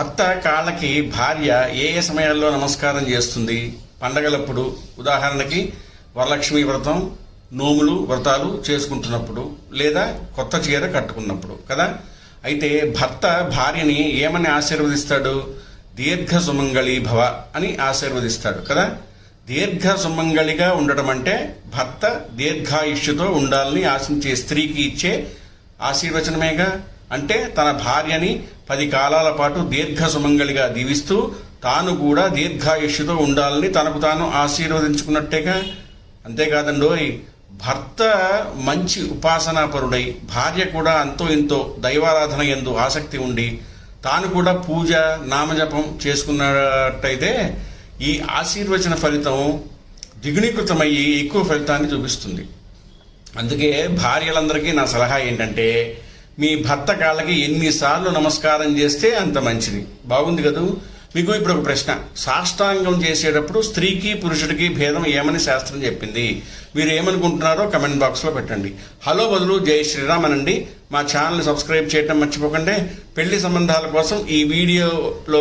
భర్త కాళ్ళకి భార్య ఏ ఏ సమయాల్లో నమస్కారం చేస్తుంది? పండగలప్పుడు, ఉదాహరణకి వరలక్ష్మి వ్రతం, నోములు వ్రతాలు చేసుకుంటున్నప్పుడు, లేదా కొత్త చీర కట్టుకున్నప్పుడు కదా. అయితే భర్త భార్యని ఏమని ఆశీర్వదిస్తాడు? దీర్ఘ సుమంగళి భవ అని ఆశీర్వదిస్తాడు కదా. దీర్ఘ సుమంగళిగా ఉండటం అంటే భర్త దీర్ఘాయుష్యుతో ఉండాలని ఆశించే స్త్రీకి ఇచ్చే ఆశీర్వచనమేగా. అంటే తన భార్యని 10 కాలాల పాటు దీర్ఘ సుమంగళిగా దీవిస్తూ తాను కూడా దీర్ఘాయుష్యుతో ఉండాలని తనకు తాను ఆశీర్వదించుకున్నట్టేగా. అంతేకాదండోయ్, భర్త మంచి ఉపాసనాపరుడై భార్య కూడా అంతో ఇంతో దైవారాధన యందు ఆసక్తి ఉండి తాను కూడా పూజ నామజపం చేసుకున్నట్టయితే ఈ ఆశీర్వచన ఫలితం ద్విగుణీకృతమయ్యి ఎక్కువ ఫలితాన్ని చూపిస్తుంది. అందుకే భార్యలందరికీ నా సలహా ఏంటంటే, మీ భర్త కాళ్ళకి ఎన్నిసార్లు నమస్కారం చేస్తే అంత మంచిది. బాగుంది కదూ. మీకు ఇప్పుడు ఒక ప్రశ్న. సాష్టాంగం చేసేటప్పుడు స్త్రీకి పురుషుడికి భేదం ఏమని శాస్త్రం చెప్పింది? మీరు ఏమనుకుంటున్నారో కమెంట్ బాక్స్లో పెట్టండి. హలో బదులు జై శ్రీరామ్ అనండి. మా ఛానల్ సబ్స్క్రైబ్ చేయడం మర్చిపోకండి. పెళ్లి సంబంధాల కోసం ఈ వీడియోలో